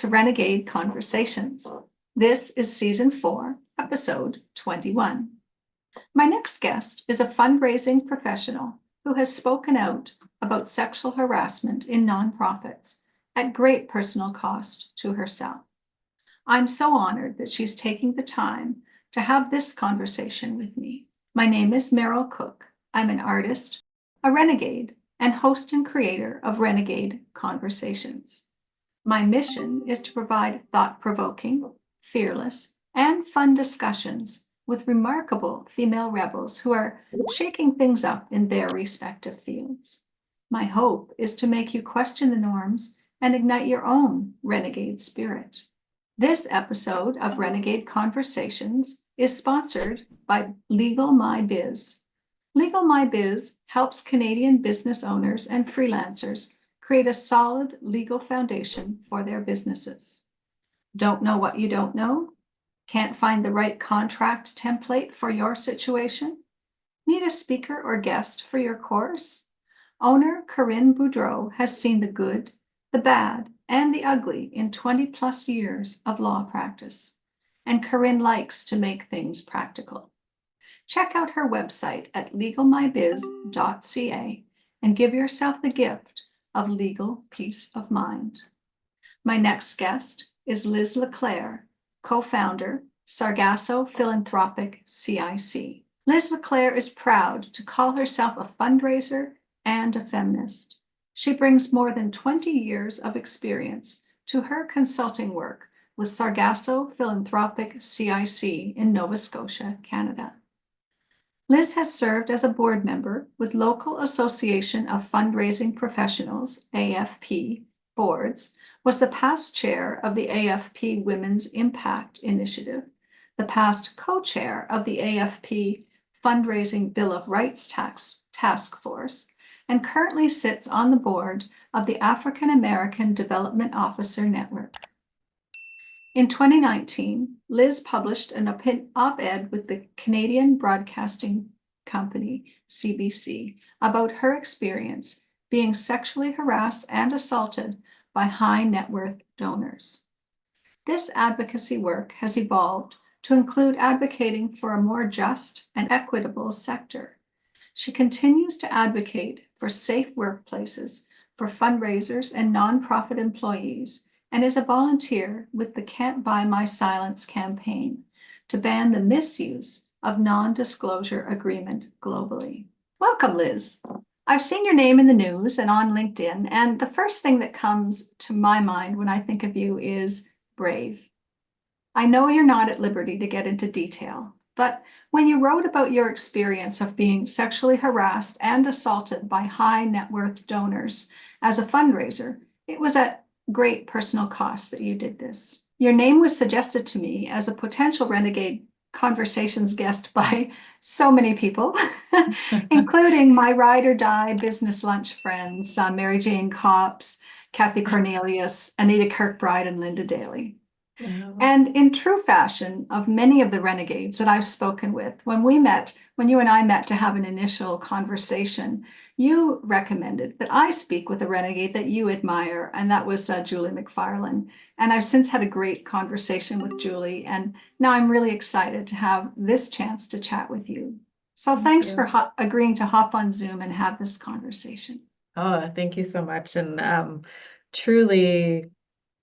to Renegade Conversations. This is Season 4, Episode 21. My next guest is a fundraising professional who has spoken out about sexual harassment in nonprofits at great personal cost to herself. I'm so honored that she's taking the time to have this conversation with me. My name is Meryl Cook. I'm an artist, a renegade, and host and creator of Renegade Conversations. My mission is to provide thought-provoking, fearless, and fun discussions with remarkable female rebels who are shaking things up in their respective fields. My hope is to make you question the norms and ignite your own renegade spirit. This episode of Renegade Conversations is sponsored by Legal My Biz. Legal My Biz helps Canadian business owners and freelancers create a solid legal foundation for their businesses. Don't know what you don't know? Can't find the right contract template for your situation? Need a speaker or guest for your course? Owner Corinne Boudreau has seen the good, the bad, and the ugly in 20 plus years of law practice. And Corinne likes to make things practical. Check out her website at legalmybiz.ca and give yourself the gift of legal peace of mind. My next guest is Liz LeClair, co-founder, Sargasso Philanthropic CIC. Liz LeClair is proud to call herself a fundraiser and a feminist. She brings more than 20 years of experience to her consulting work with Sargasso Philanthropic CIC in Nova Scotia, Canada. Liz has served as a board member with Local Association of Fundraising Professionals, AFP, boards, was the past chair of the AFP Women's Impact Initiative, the past co-chair of the AFP Fundraising Bill of Rights Task Force, and currently sits on the board of the African American Development Officer Network. In 2019, Liz published an op-ed with the Canadian Broadcasting Company, CBC, about her experience being sexually harassed and assaulted by high net worth donors. This advocacy work has evolved to include advocating for a more just and equitable sector. She continues to advocate for safe workplaces for fundraisers and nonprofit employees, and is a volunteer with the Can't Buy My Silence campaign to ban the misuse of non-disclosure agreement globally. Welcome, Liz. I've seen your name in the news and on LinkedIn, and the first thing that comes to my mind when I think of you is brave. I know you're not at liberty to get into detail, but when you wrote about your experience of being sexually harassed and assaulted by high net worth donors as a fundraiser, it was at great personal cost that you did this. Your name was suggested to me as a potential Renegade Conversations guest by so many people, including my ride or die business lunch friends, Mary Jane Copps, Kathy Cornelius, Anita Kirkbride, and Linda Daly. Wow. And in true fashion of many of the renegades that I've spoken with, when you and I met to have an initial conversation, you recommended that I speak with a renegade that you admire, and that was Julie McFarlane. And I've since had a great conversation with Julie, and now I'm really excited to have this chance to chat with you. So thanks for agreeing to hop on Zoom and have this conversation. Oh, thank you so much. And truly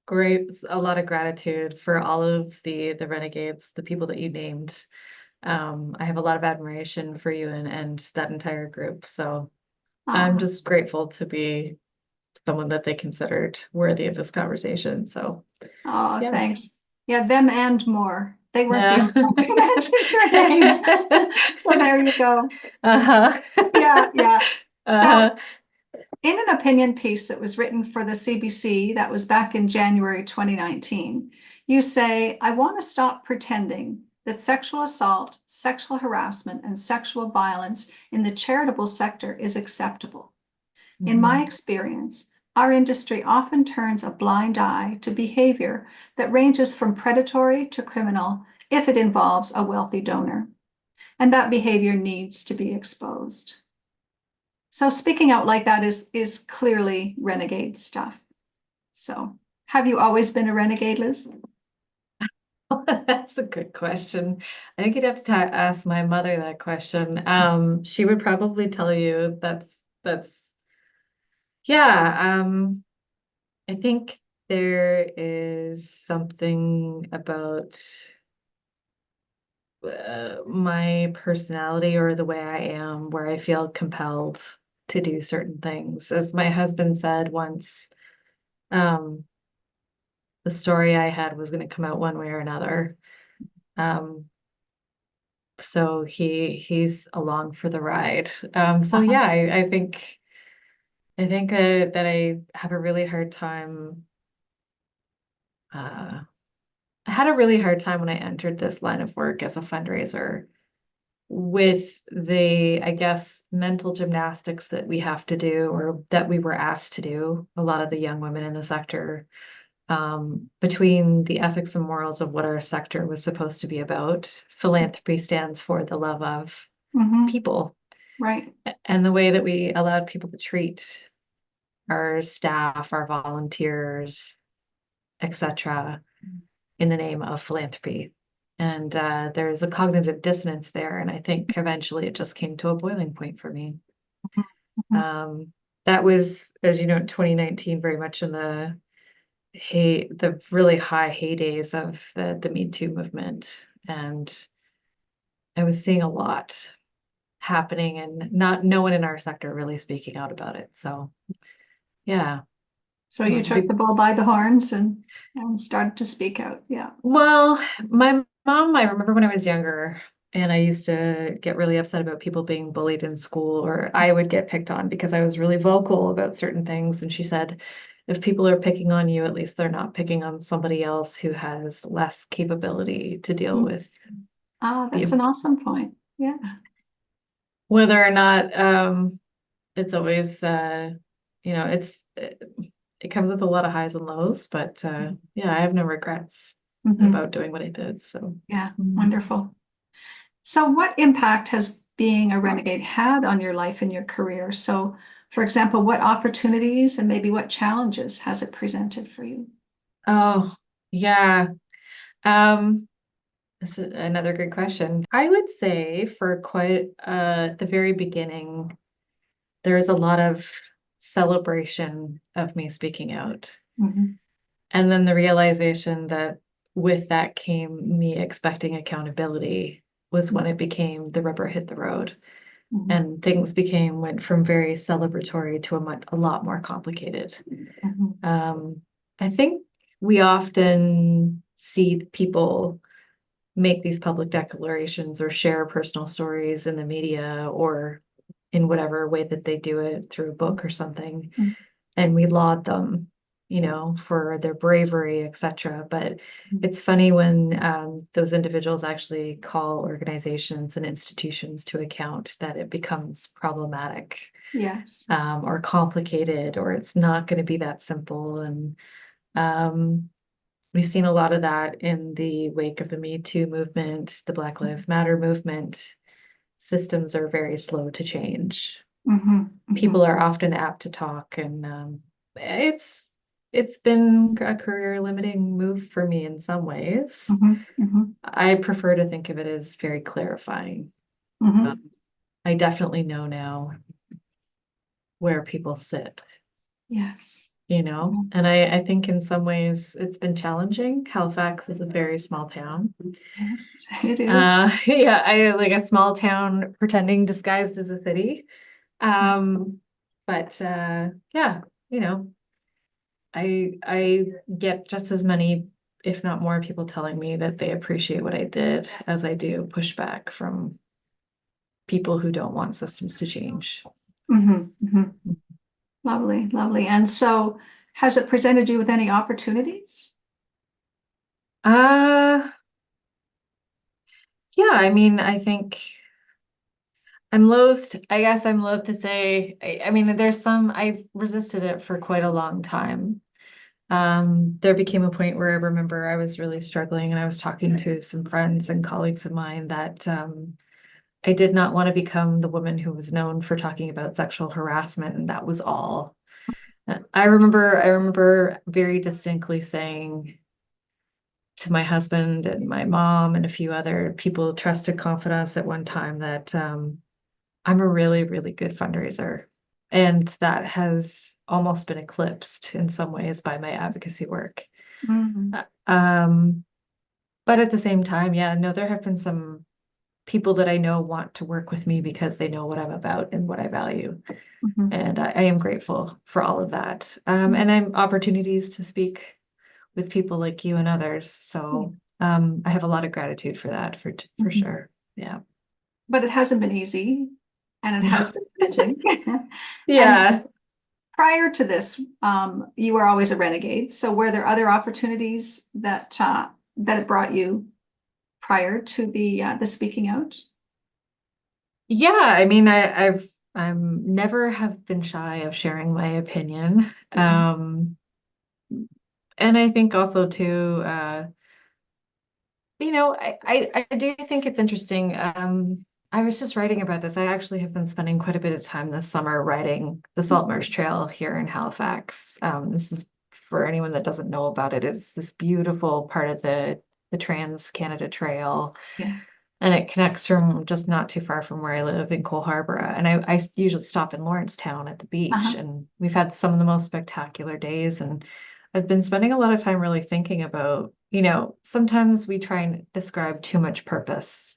great, a lot of gratitude for all of the renegades, the people that you named. I have a lot of admiration for you and that entire group. So I'm just grateful to be someone that they considered worthy of this conversation. So thanks. Yeah, them and more. They weren't the only ones who mentioned your name. So there you go. Yeah. So in an opinion piece that was written for the CBC, that was back in January 2019, you say, I want to stop pretending that sexual assault, sexual harassment, and sexual violence in the charitable sector is acceptable. In my experience, our industry often turns a blind eye to behavior that ranges from predatory to criminal if it involves a wealthy donor. And that behavior needs to be exposed. So speaking out like that is clearly renegade stuff. So Have you always been a renegade, Liz? That's a good question. I think you'd have to ask my mother that question. She would probably tell you that's yeah. I think there is something about my personality or the way I am where I feel compelled to do certain things. As my husband said once, um, the story I had was going to come out one way or another. Um, so he's along for the ride. So Uh-huh. yeah, I think that I have a really hard time. Uh, I had a really hard time when I entered this line of work as a fundraiser with the, I guess, mental gymnastics that we have to do or that we were asked to do, a lot of the young women in the sector, between the ethics and morals of what our sector was supposed to be about. Philanthropy stands for the love of Mm-hmm. people, Right. and the way that we allowed people to treat our staff, our volunteers, etc., in the name of philanthropy. And there's a cognitive dissonance there. And I think eventually it just came to a boiling point for me. Mhm. Um, that was, as you know, 2019, very much in the really high heydays of the Me Too movement. And I was seeing a lot happening and not no one in our sector really speaking out about it. So yeah, So it you was a took big. the bull by the horns and started to speak out. Yeah. Well, my mom, I remember when I was younger, and I used to get really upset about people being bullied in school, or I would get picked on because I was really vocal about certain things. And she said, if people are picking on you, at least they're not picking on somebody else who has less capability to deal Mm. with Ah, that's the an awesome point. Yeah. whether or not it's always it comes with a lot of highs and lows, but yeah, I have no regrets Hmm. about doing what I did. So. Yeah. Mhm. Wonderful. So what impact has being a renegade had on your life and your career? So, for example, what opportunities and maybe what challenges has it presented for you? Oh, yeah. Um, this is another good question. I would say for quite the very beginning, there was a lot of celebration of me speaking out. Hmm. And then the realization that with that came me expecting accountability was when it became the rubber hit the road. Hmm. And things went from very celebratory to a lot more complicated. Hmm. Um, I think we often see people make these public declarations or share personal stories in the media or in whatever way that they do it through a book or something, and we laud them, for their bravery, etc. But it's funny when those individuals actually call organizations and institutions to account that it becomes problematic, Yes. or complicated, or it's not going to be that simple. And um, we've seen a lot of that in the wake of the Me Too movement, the Black Lives Matter movement. Systems are very slow to change. Hmm. Hmm. People are often apt to talk, and it's it's been a career limiting move for me in some ways. Hmm. Hmm. I prefer to think of it as very clarifying. Hmm. Um, I definitely know now where people sit, Yes. and I think in some ways it's been challenging. Halifax is a very small town. Yes, it is. Yeah, I like a small town pretending disguised as a city. Um, but yeah, you know, I get just as many, if not more, people telling me that they appreciate what I did as I do pushback from people who don't want systems to change. Hmm. Hmm. Lovely, lovely. And so, has it presented you with any opportunities? Uh, yeah, I mean, I think I guess I'm loath to say, I mean, I've resisted it for quite a long time. There became a point where I remember I was really struggling and I was talking to some friends and colleagues of mine that I did not want to become the woman who was known for talking about sexual harassment, and that was all. I remember very distinctly saying to my husband and my mom and a few other people trusted confidants at one time that I'm a really, really good fundraiser. And that has almost been eclipsed in some ways by my advocacy work. Mhm. Uh, Um, but at the same time, yeah, no, there have been some people that I know want to work with me because they know what I'm about and what I value. Mhm. And I am grateful for all of that. Mhm. And I'm opportunities to speak with people like you and others. Yeah. So I have a lot of gratitude for that, for Mhm. sure. Yeah. But it hasn't been easy, and it has No. been challenging. And Yeah. prior to this, you were always a renegade. So were there other opportunities that it brought you prior to the speaking out? Yeah. I mean, I'm never have been shy of sharing my opinion. Mhm. And I think also too, I do think it's interesting. I was just writing about this. I actually have been spending quite a bit of time this summer riding the Salt Marsh Trail here in Halifax. This is for anyone that doesn't know about it. It's this beautiful part of the Trans Canada Trail, Yeah. and it connects from just not too far from where I live in Cole Harbour. And I usually stop in Lawrencetown at the beach, Uh-huh. and we've had some of the most spectacular days. And I've been spending a lot of time really thinking about, sometimes we try and ascribe too much purpose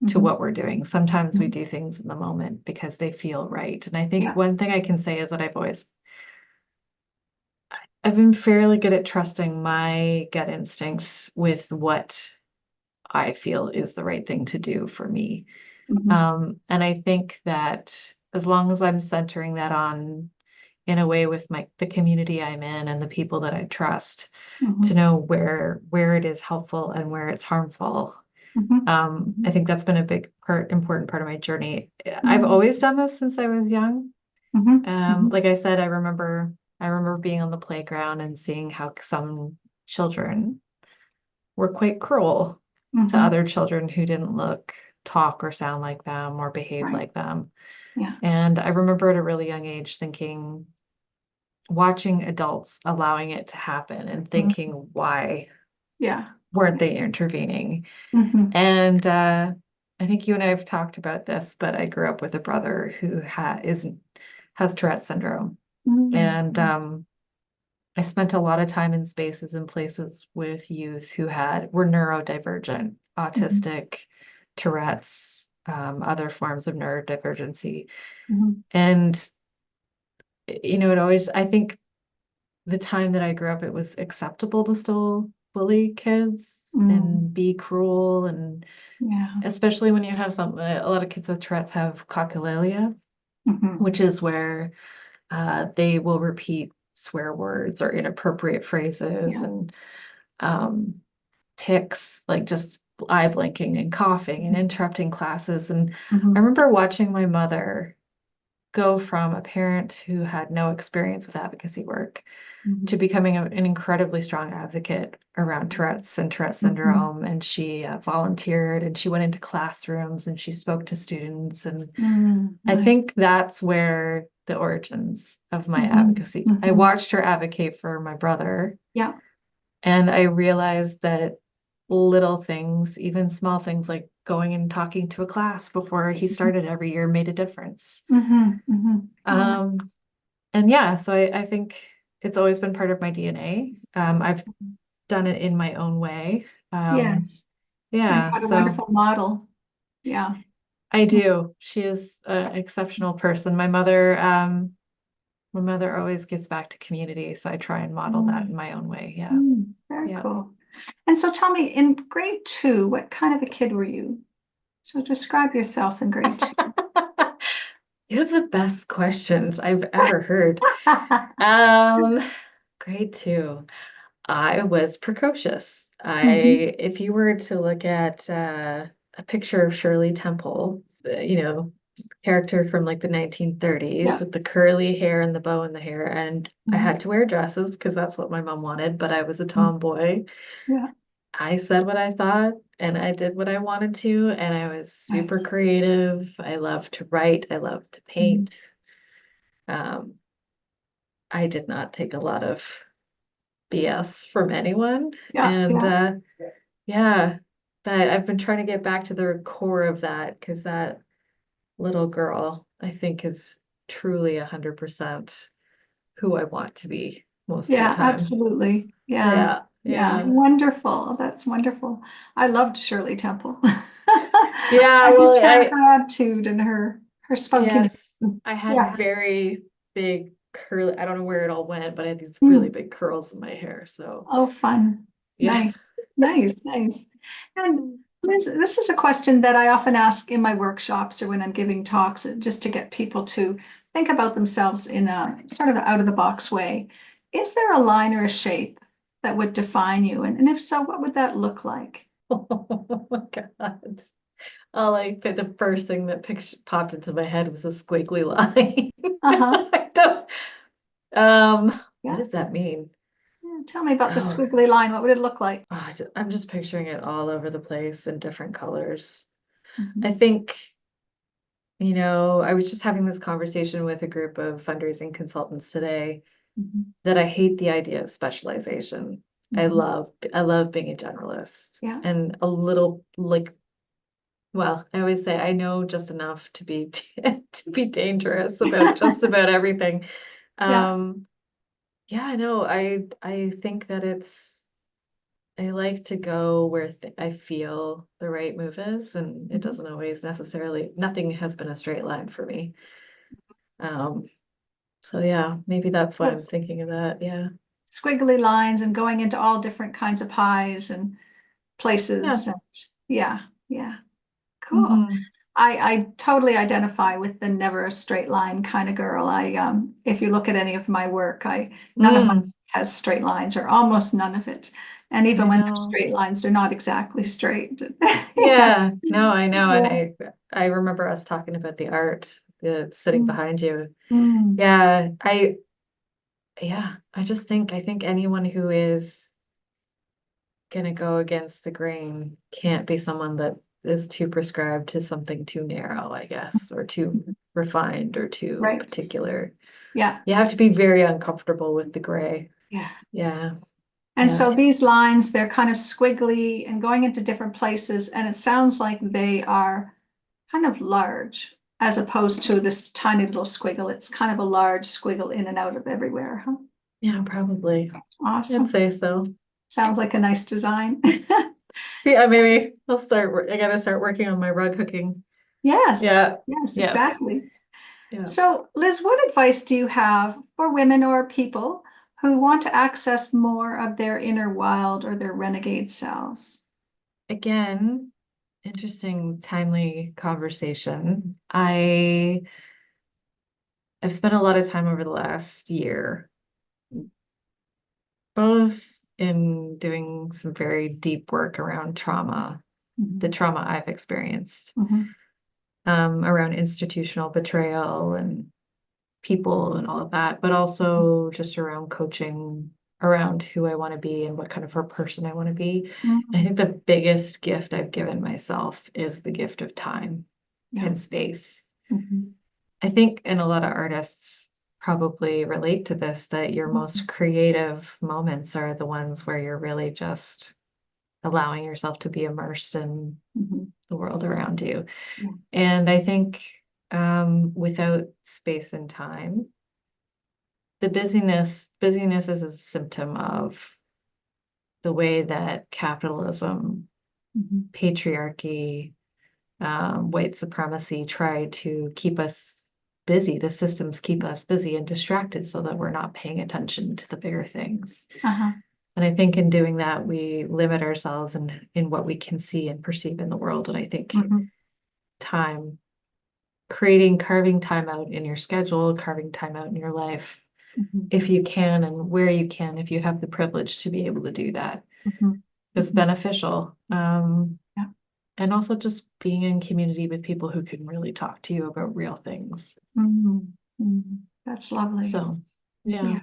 to Mhm. what we're doing. Sometimes we Mhm. do things in the moment because they feel right. And I think Yeah. one thing I can say is that I've been fairly good at trusting my gut instincts with what I feel is the right thing to do for me. Mhm. And I think that as long as I'm centering that on in a way with the community I'm in and the people that I trust to Mhm. know where it is helpful and where it's harmful. Mhm. I Mhm. think that's been a important part of my journey. I've Mhm. always done this since I was young. Mhm. Mhm. Like I said, I remember being on the playground and seeing how some children were quite cruel to Mhm. other children who didn't look, talk, or sound like them or behave Right. like them. Yeah. And I remember at a really young age thinking, watching adults allowing it to happen and thinking, Mhm. why Yeah. weren't Yeah. they intervening? Mhm. And I think you and I have talked about this, but I grew up with a brother who has Tourette syndrome. And Mhm. I spent a lot of time in spaces and places with youth who were neurodivergent, Mhm. autistic, Tourette's, other forms of neurodivergency. Mhm. And I think the time that I grew up, it was acceptable to still bully kids Mhm. and be cruel, and Yeah. especially when you have a lot of kids with Tourette's have cochlealia, Mhm. which is where they will repeat swear words or inappropriate phrases Yeah. and um, tics, like just eye blinking and coughing and Mhm. interrupting classes. And I Mhm. remember watching my mother go from a parent who had no experience with advocacy work to Mhm. becoming an incredibly strong advocate around Tourette's and Tourette Mhm. syndrome. And she volunteered and she went into classrooms and she spoke to students. And Mhm. I Right. think that's where the origins of my Mhm. advocacy. I Mhm. watched her advocate for my brother, Yeah. and I realized that little things, even small things like going and talking to a class before he Mhm. started every year made a difference. Mhm. Mhm. Right. Um, and yeah, so I think it's always been part of my DNA. I've done it in my own way. Yes. And you've Yeah, had a so wonderful model. Yeah. I do. She is an exceptional person. My mother always gets back to community, so I try and model that in Mm. my own way. Yeah. Mm. Very Yeah. cool. And so tell me, in grade two, what kind of a kid were you? So describe yourself in grade two. You have the best questions I've ever heard. Um, grade two. I was precocious. Mhm. If you were to look at a picture of Shirley Temple, character from like the 1930s Yeah. with the curly hair and the bow in the hair, and I Mhm. had to wear dresses because that's what my mom wanted, but I was a Mhm. tomboy. Yeah. I said what I thought and I did what I wanted to, and I was super Nice. creative. I loved to write, I loved to Mhm. paint. Um, I did not take a lot of BS from anyone. Yeah, And yeah, yeah, but I've been trying to get back to the core of that because that little girl, I think, is truly 100% who I want to be most of the yeah, time. absolutely. Yeah, Yeah, yeah, yeah. wonderful. That's wonderful. I loved Shirley Temple. Yeah, I well, just her attitude and her spunkiness. yes, I had Yeah. very big curly, I don't know where it all went, but I had these really Mm. big curls in my hair. So, Oh, fun. yeah. Nice, nice, nice. And Liz, this is a question that I often ask in my workshops or when I'm giving talks, just to get people to think about themselves in a sort of out of the box way. Is there a line or a shape that would define you? And if so, what would that look like? Oh my God. The first thing that popped into my head was a squiggly line. Uh-huh. I don't, what Yeah. does that mean? Yeah. Tell me about the Oh, squiggly line. What would it look like? I'm just picturing it all over the place in different colors. I Mhm, think, I was just having this conversation with a group of fundraising consultants today mhm, that I hate the idea of specialization. mhm. I love being a generalist Yeah. and a little like, well, I always say I know just enough to be to be dangerous about just about everything. Yeah. Um, yeah, I know. I think that I like to go where I feel the right move is, and it Mhm. doesn't always necessarily, nothing has been a straight line for me. Um, so yeah, maybe that's why I'm That's thinking of that. Yeah. squiggly lines and going into all different kinds of pies and Yeah. places. And yeah, yeah, cool. Hmm. I totally identify with the never a straight line kind of girl. If you look at any of my work, none of my Mm, has straight lines or almost none of it. And even I when they're know. straight lines, they're not exactly straight. Yeah. Yeah, no, I know. And Yeah. I remember us talking about the art, the sitting Mm. behind you. Mm. Yeah, I think anyone who is gonna go against the grain can't be someone that is too prescribed to something too narrow, I guess, or too refined or too Right. particular. Yeah. You have to be very uncomfortable with the gray. Yeah. Yeah, And yeah, so these lines, they're kind of squiggly and going into different places, and it sounds like they are kind of large as opposed to this tiny little squiggle. It's kind of a large squiggle in and out of everywhere, huh? yeah, probably. I'd Awesome. say so. Sounds like a nice design. Yeah, maybe I gotta start working on my rug hooking. Yes, Yeah, yes, yes, exactly. yeah. So, Liz, what advice do you have for women or people who want to access more of their inner wild or their renegade selves? Again, interesting, timely conversation. I've spent a lot of time over the last year, both in doing some very deep work around trauma, the Mhm, trauma I've experienced, mhm, around institutional betrayal and people and all of that, but mhm, also just around coaching, around who I want to be and what kind of a person I want to be. And I mhm. think the biggest gift I've given myself is the gift of time Yeah. and space. Mhm, I think, and a lot of artists probably relate to this, that your mhm, most creative moments are the ones where you're really just allowing yourself to be immersed in mhm. the world around you. Yeah. And I think without space and time, the busyness is a symptom of the way that capitalism, Mhm, patriarchy, white supremacy try to keep us busy. The systems keep us busy and distracted so that we're not paying attention to the bigger things. uh-huh. And I think in doing that, we limit ourselves in what we can see and perceive in the world. And I think Mhm, time, carving time out in your schedule, carving time out in your life, mhm, if you can and where you can, if you have the privilege to be able to do that, mhm, is mhm. beneficial. Yeah. And also just being in community with people who can really talk to you about real things. Mhm, mhm. That's lovely. So, yeah. Yeah,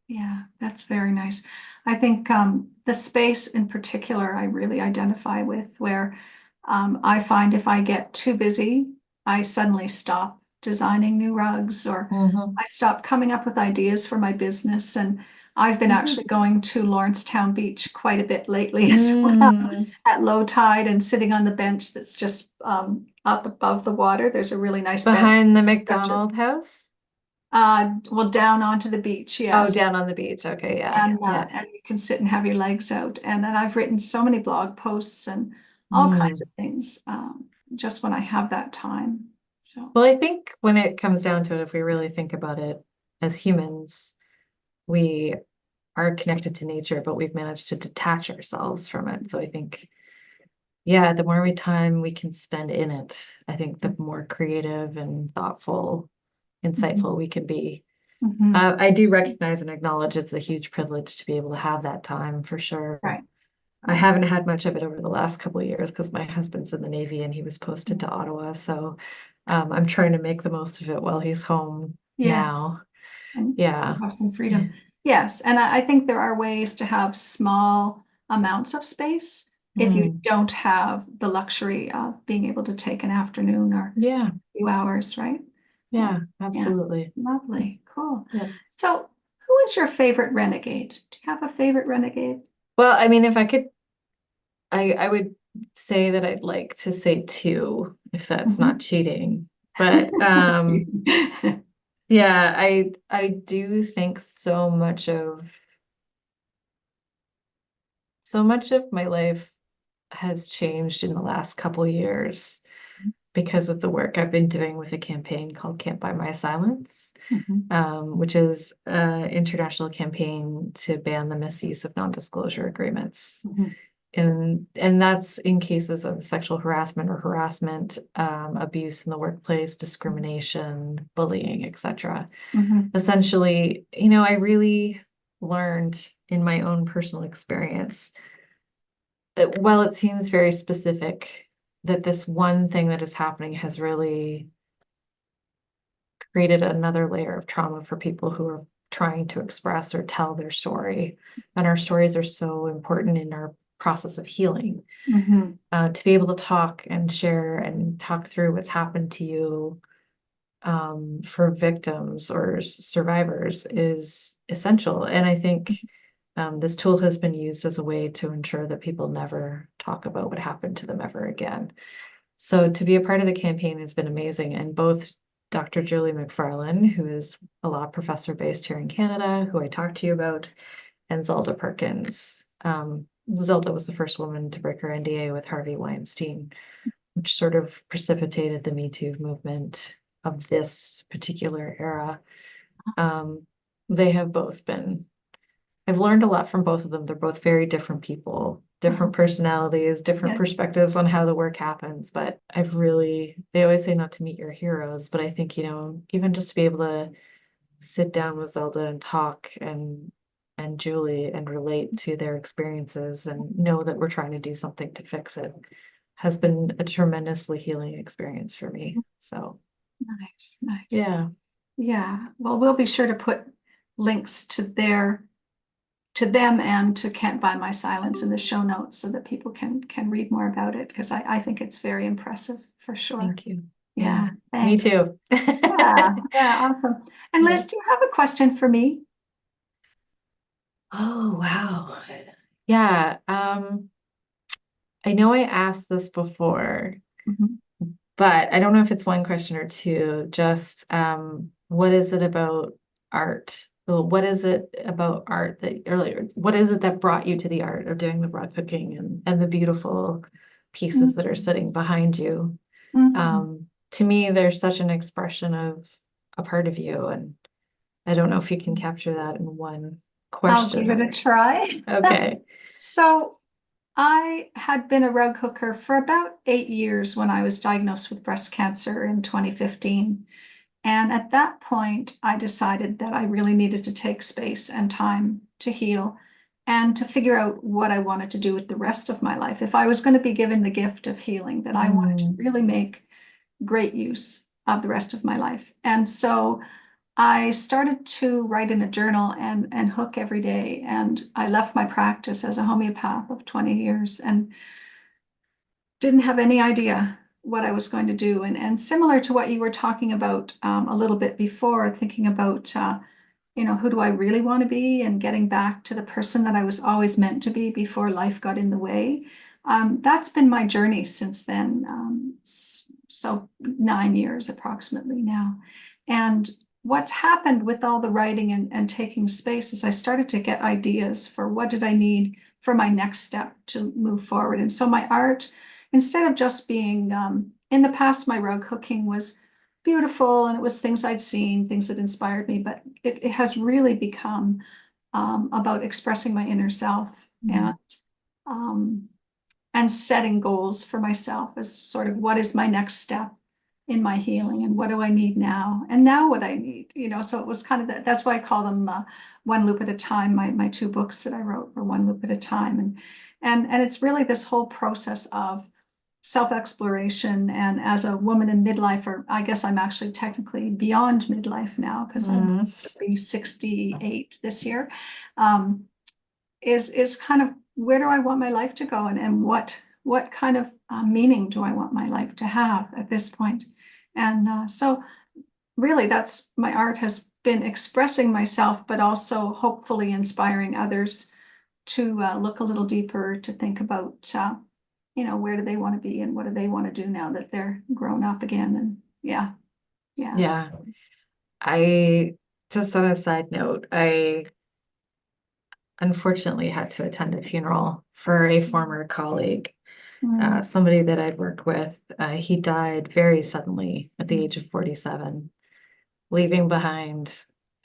yeah, that's very nice. I think the space in particular I really identify with, where I find if I get too busy, I suddenly stop designing new rugs, or Mhm. I stopped coming up with ideas for my business. And I've been actually going to Lawrencetown Beach quite a bit lately as well Mm. at low tide and sitting on the bench that's just up above the water. There's a really nice bench. Behind the McDonald house? Well, down onto the beach, Oh, yes. down on the beach. Okay, yeah. Yeah. And you can sit and have your legs out. And then I've written so many blog posts and all kinds Mm. of things just when I have that time. So, Well, I think when it comes down to it, if we really think about it as humans, we are connected to nature, but we've managed to detach ourselves from it. So I think, yeah, the more time we can spend in it, I think the more creative and thoughtful, insightful we can be. mhm. I do recognize and acknowledge it's a huge privilege to be able to have that time for sure. Right, I right. haven't had much of it over the last couple of years because my husband's in the Navy and he was posted to Ottawa. So I'm trying to make the most of it while he's home Yes. now. And Yeah. have some Yeah. freedom. Yes, and I think there are ways to have small amounts of space if you Mm. don't have the luxury of being able to take an afternoon or Yeah. a few hours, right? Yeah, Yeah. yeah. Absolutely. Lovely, cool. Yeah. So, who is your favorite renegade? Do you have a favorite renegade? Well, I mean, if I could, I would say that I'd like to say two, if that's not Mhm. cheating. But yeah, I do think so much of my life has changed in the last couple years because of the work I've been doing with a campaign called Can't Buy My Silence, Mhm, which is an international campaign to ban the misuse of non-disclosure agreements. mhm, And that's in cases of sexual harassment or harassment, abuse in the workplace, discrimination, bullying, etc. mhm, Essentially, I really learned in my own personal experience that while it seems very specific, that this one thing that is happening has really created another layer of trauma for people who are trying to express or tell their story. And our stories are so important in our process of healing. mhm, To be able to talk and share and talk through what's happened to you, for victims or survivors is essential. And I think this tool has been used as a way to ensure that people never talk about what happened to them ever again. So to be a part of the campaign has been amazing. And both Dr. Julie McFarlane, who is a law professor based here in Canada, who I talked to you about, and Zelda Perkins. Zelda was the first woman to break her NDA with Harvey Weinstein, which sort of precipitated the Me Too movement of this particular era. Um, they have both been, I've learned a lot from both of them. They're both very different people, different personalities, different yes. perspectives on how the work happens. But they always say not to meet your heroes, but I think, even just to be able to sit down with Zelda and talk and Julie and relate to their experiences and know that we're trying to do something to fix it has been a tremendously healing experience for me. So, Nice, nice. yeah. Yeah. Well, we'll be sure to put links to them and to Can't Buy My Silence in the show notes so that people can read more about it because I think it's very impressive for sure. Thank you. Yeah. Yeah, Me thanks. too. Yeah, yeah, awesome. And Yeah. Liz, do you have a question for me? Oh, wow. Yeah. I know I asked this before, Mhm. but I don't know if it's one question or two. Just what is it about art? Well, what is it about art that earlier? What is it that brought you to the art of doing the rug cooking and the beautiful pieces that are sitting behind you? Mhm. To me, there's such an expression of a part of you, and I don't know if you can capture that in one I'll give question it a or try. okay. So I had been a rug hooker for about 8 years when I was diagnosed with breast cancer in 2015. And at that point, I decided that I really needed to take space and time to heal and to figure out what I wanted to do with the rest of my life. If I was going to be given the gift of healing, then I wanted to Mm, really make great use of the rest of my life. And so I started to write in a journal and hook every day. And I left my practice as a homeopath of 20 years and didn't have any idea what I was going to do. And similar to what you were talking about a little bit before, thinking about, who do I really want to be and getting back to the person that I was always meant to be before life got in the way. That's been my journey since then. So 9 years approximately now. And what happened with all the writing and taking space is I started to get ideas for what did I need for my next step to move forward. And so my art, instead of just being, in the past, my rug hooking was beautiful and it was things I'd seen, things that inspired me, but it has really become about expressing my inner self um, and setting goals for myself as sort of what is my next step in my healing and what do I need now and now what I need, so it was kind of that's why I call them one loop at a time. My two books that I wrote were one loop at a time, and it's really this whole process of self-exploration. And as a woman in midlife, or I guess I'm actually technically beyond midlife now because I'm Mm-hmm. 68 this year, is kind of where do I want my life to go, and what kind of meaning do I want my life to have at this point? And so really that's my art has been expressing myself, but also hopefully inspiring others to look a little deeper, to think about, where do they want to be and what do they want to do now that they're grown up again? And yeah, yeah. Yeah. I just on a side note, I unfortunately had to attend a funeral for a former colleague, Mm, somebody that I'd worked with. He died very suddenly at the age of 47, leaving behind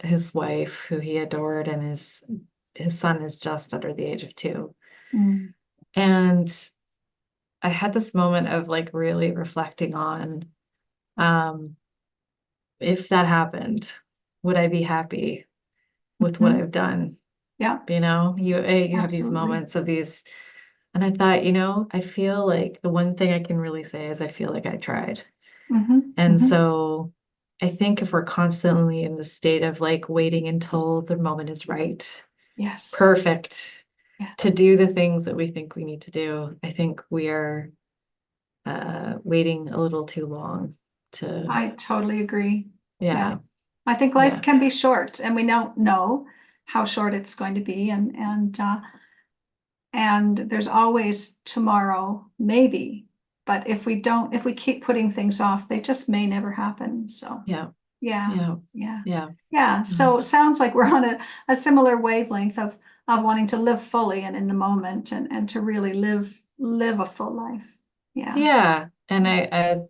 his wife, who he adored, and his son is just under the age of 2. mm, And I had this moment of like really reflecting on um, if that happened, would I be happy with what mhm. I've done? Yeah, You have these absolutely. moments of these, and I thought, I feel like the one thing I can really say is I feel like I tried. Hmm. And Hmm. so I think if we're constantly in the state of like waiting until the moment is right, Yes, perfect, to yes. do the things that we think we need to do, I think we are waiting a little too long to, I totally agree. Yeah. yeah, I think life yeah, can be short and we don't know how short it's going to be. And there's always tomorrow, maybe. But if we keep putting things off, they just may never happen. So yeah, yeah, yeah, yeah, yeah. yeah. So it sounds like we're on a similar wavelength of wanting to live fully and in the moment and to really live a full life. Yeah. Yeah. And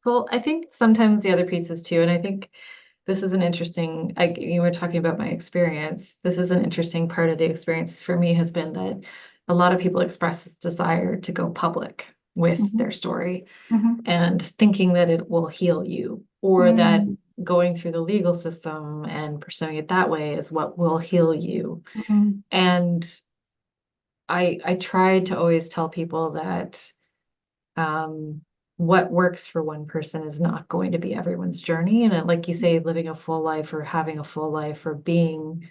well, I think sometimes the other pieces too, and I think this is an interesting, you were talking about my experience. This is an interesting part of the experience for me has been that a lot of people express this desire to go public with Hmm. their story Hmm. and thinking that it will heal you, or that Mm, going through the legal system and pursuing it that way is what will heal you. mm, And I tried to always tell people that um, what works for one person is not going to be everyone's journey. And like you say, living a full life or having a full life or being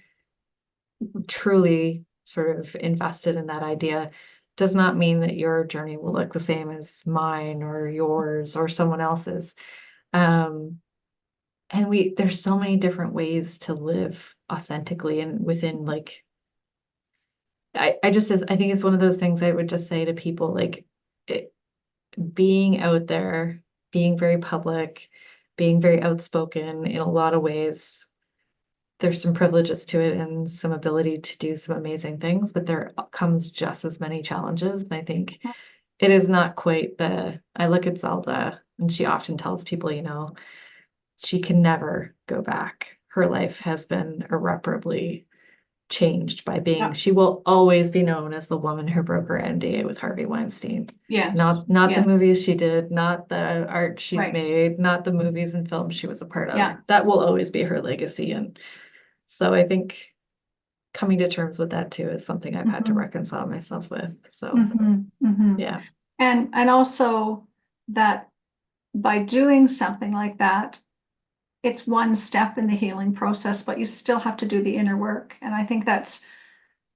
truly sort of invested in that idea does not mean that your journey will look the same as mine or yours or someone else's. Um, and there's so many different ways to live authentically and within like I think it's one of those things I would just say to people like it, being out there, being very public, being very outspoken in a lot of ways, there's some privileges to it and some ability to do some amazing things, but there comes just as many challenges. And I think it is not quite I look at Zelda and she often tells people, she can never go back. Her life has been irreparably changed by being, yeah. she will always be known as the woman who broke her NDA with Harvey Weinstein. Yes. Not the Yeah. movies she did, not the art she's Right. made, not the movies and films she was a part of. Yeah. That will always be her legacy. And so I think coming to terms with that too is something I've had to Hmm. reconcile myself with. So Hmm. Hmm. yeah. And also that by doing something like that, it's one step in the healing process, but you still have to do the inner work. And I think that's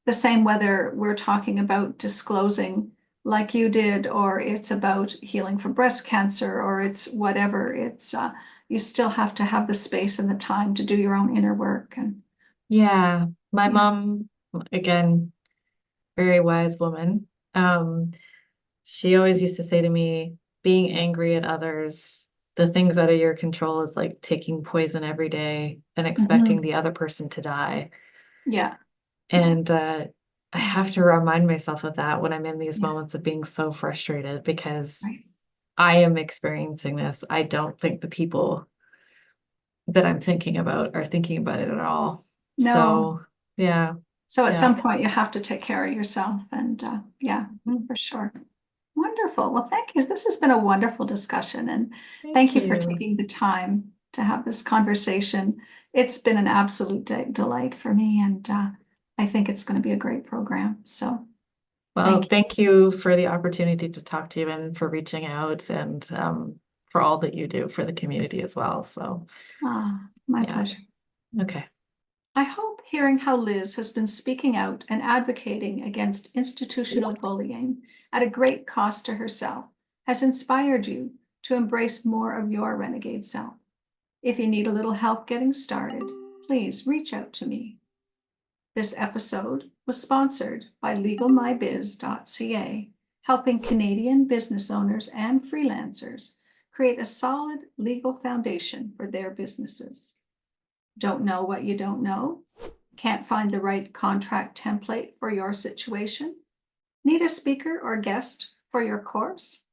the same whether we're talking about disclosing like you did, or it's about healing from breast cancer, or it's whatever. It's you still have to have the space and the time to do your own inner work. And Yeah, my yeah, mom, again, very wise woman. Um, she always used to say to me, being angry at others, the things out of your control is like taking poison every day and expecting Mhm. the other person to die. Yeah, yeah, And I yeah, have to remind myself of that when I'm in these yeah, moments of being so frustrated because right. I am experiencing this. I don't think the people that I'm thinking about are thinking about it at all. No. So, yeah, So at yeah. some point you have to take care of yourself, and yeah, Mhm. for sure. Wonderful. Well, thank you. This has been a wonderful discussion, and Thank thank you for you. taking the time to have this conversation. It's been an absolute delight for me, and I think it's going to be a great program. So Well, thank you. thank you for the opportunity to talk to you and for reaching out and for all that you do for the community as well. So, My yeah, pleasure. okay. I hope hearing how Liz has been speaking out and advocating against institutional bullying at a great cost to herself has inspired you to embrace more of your renegade self. If you need a little help getting started, please reach out to me. This episode was sponsored by legalmybiz.ca, helping Canadian business owners and freelancers create a solid legal foundation for their businesses. Don't know what you don't know? Can't find the right contract template for your situation? Need a speaker or guest for your course?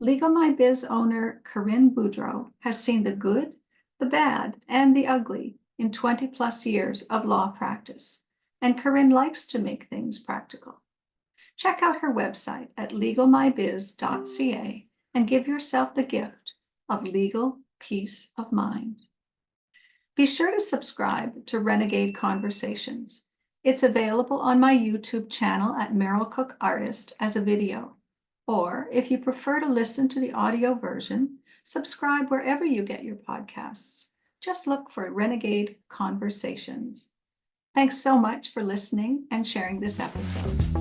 Legal My Biz owner Corinne Boudreau has seen the good, the bad, and the ugly in 20 plus years of law practice, and Corinne likes to make things practical. Check out her website at legalmybiz.ca and give yourself the gift of legal peace of mind. Be sure to subscribe to Renegade Conversations. It's available on my YouTube channel at Meryl Cook Artist as a video. Or if you prefer to listen to the audio version, subscribe wherever you get your podcasts. Just look for Renegade Conversations. Thanks so much for listening and sharing this episode.